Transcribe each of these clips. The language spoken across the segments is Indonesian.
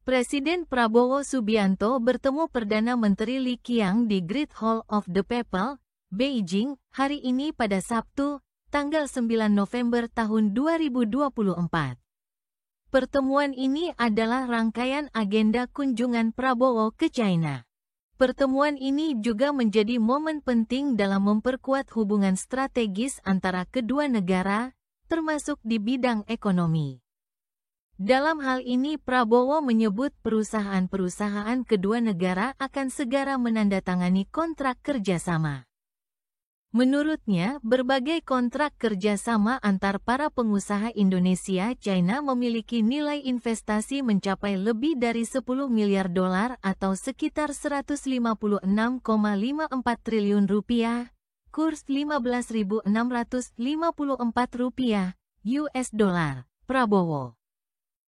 Presiden Prabowo Subianto bertemu Perdana Menteri Li Qiang di Great Hall of the People, Beijing, hari ini pada Sabtu, tanggal 9 November tahun 2024. Pertemuan ini adalah rangkaian agenda kunjungan Prabowo ke China. Pertemuan ini juga menjadi momen penting dalam memperkuat hubungan strategis antara kedua negara, termasuk di bidang ekonomi. Dalam hal ini Prabowo menyebut perusahaan-perusahaan kedua negara akan segera menandatangani kontrak kerjasama. Menurutnya, berbagai kontrak kerjasama antar para pengusaha Indonesia-China memiliki nilai investasi mencapai lebih dari 10 miliar dolar atau sekitar 156,54 triliun rupiah, kurs 15.654 rupiah, US dollar. Prabowo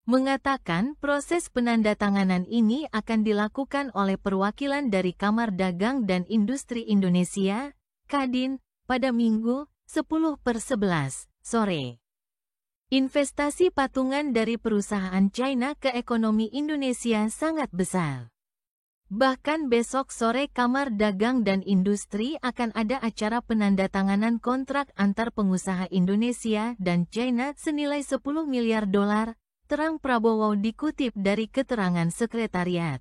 mengatakan proses penandatanganan ini akan dilakukan oleh perwakilan dari Kamar Dagang dan Industri Indonesia, Kadin, pada Minggu, 10/11 sore. Investasi patungan dari perusahaan China ke ekonomi Indonesia sangat besar. Bahkan besok sore Kamar Dagang dan Industri akan ada acara penandatanganan kontrak antar pengusaha Indonesia dan China senilai 10 miliar dolar, terang Prabowo dikutip dari keterangan Sekretariat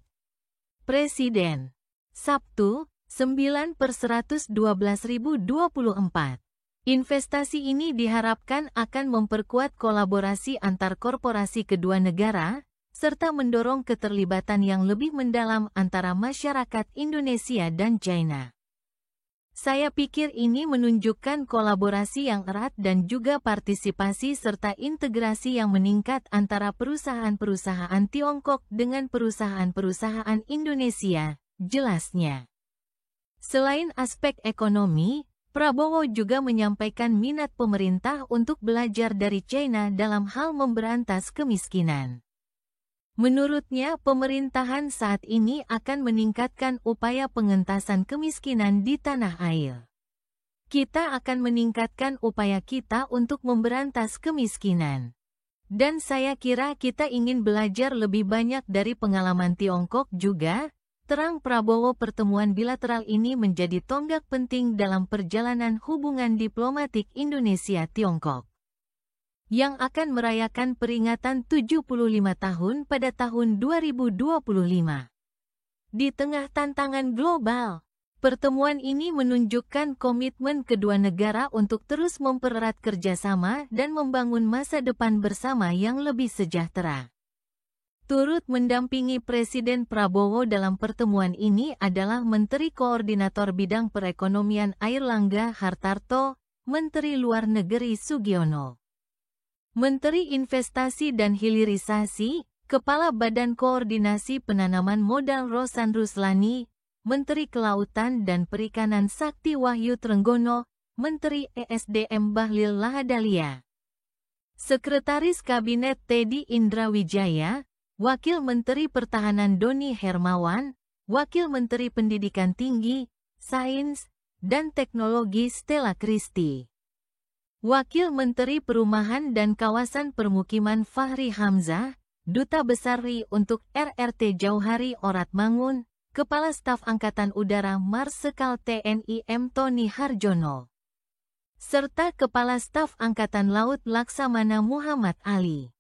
Presiden. Sabtu, 9/112.024. Investasi ini diharapkan akan memperkuat kolaborasi antar korporasi kedua negara, serta mendorong keterlibatan yang lebih mendalam antara masyarakat Indonesia dan China. Saya pikir ini menunjukkan kolaborasi yang erat dan juga partisipasi serta integrasi yang meningkat antara perusahaan-perusahaan Tiongkok dengan perusahaan-perusahaan Indonesia, jelasnya. Selain aspek ekonomi, Prabowo juga menyampaikan minat pemerintah untuk belajar dari China dalam hal memberantas kemiskinan. Menurutnya, pemerintahan saat ini akan meningkatkan upaya pengentasan kemiskinan di tanah air. Kita akan meningkatkan upaya kita untuk memberantas kemiskinan. Dan saya kira kita ingin belajar lebih banyak dari pengalaman Tiongkok juga, terang Prabowo. Pertemuan bilateral ini menjadi tonggak penting dalam perjalanan hubungan diplomatik Indonesia-Tiongkok yang akan merayakan peringatan 75 tahun pada tahun 2025. Di tengah tantangan global, pertemuan ini menunjukkan komitmen kedua negara untuk terus mempererat kerjasama dan membangun masa depan bersama yang lebih sejahtera. Turut mendampingi Presiden Prabowo dalam pertemuan ini adalah Menteri Koordinator Bidang Perekonomian Airlangga Hartarto, Menteri Luar Negeri Sugiono, Menteri Investasi dan Hilirisasi, Kepala Badan Koordinasi Penanaman Modal Rosan Ruslani, Menteri Kelautan dan Perikanan Sakti Wahyu Trenggono, Menteri ESDM Bahlil Lahadalia, Sekretaris Kabinet Teddy Indrawijaya, Wakil Menteri Pertahanan Doni Hermawan, Wakil Menteri Pendidikan Tinggi, Sains, dan Teknologi Stella Christy, Wakil Menteri Perumahan dan Kawasan Permukiman Fahri Hamzah, Duta Besar RI untuk RRT Jauhari Oratmangun, Kepala Staf Angkatan Udara Marsikal TNI M. Tony Harjono, serta Kepala Staf Angkatan Laut Laksamana Muhammad Ali.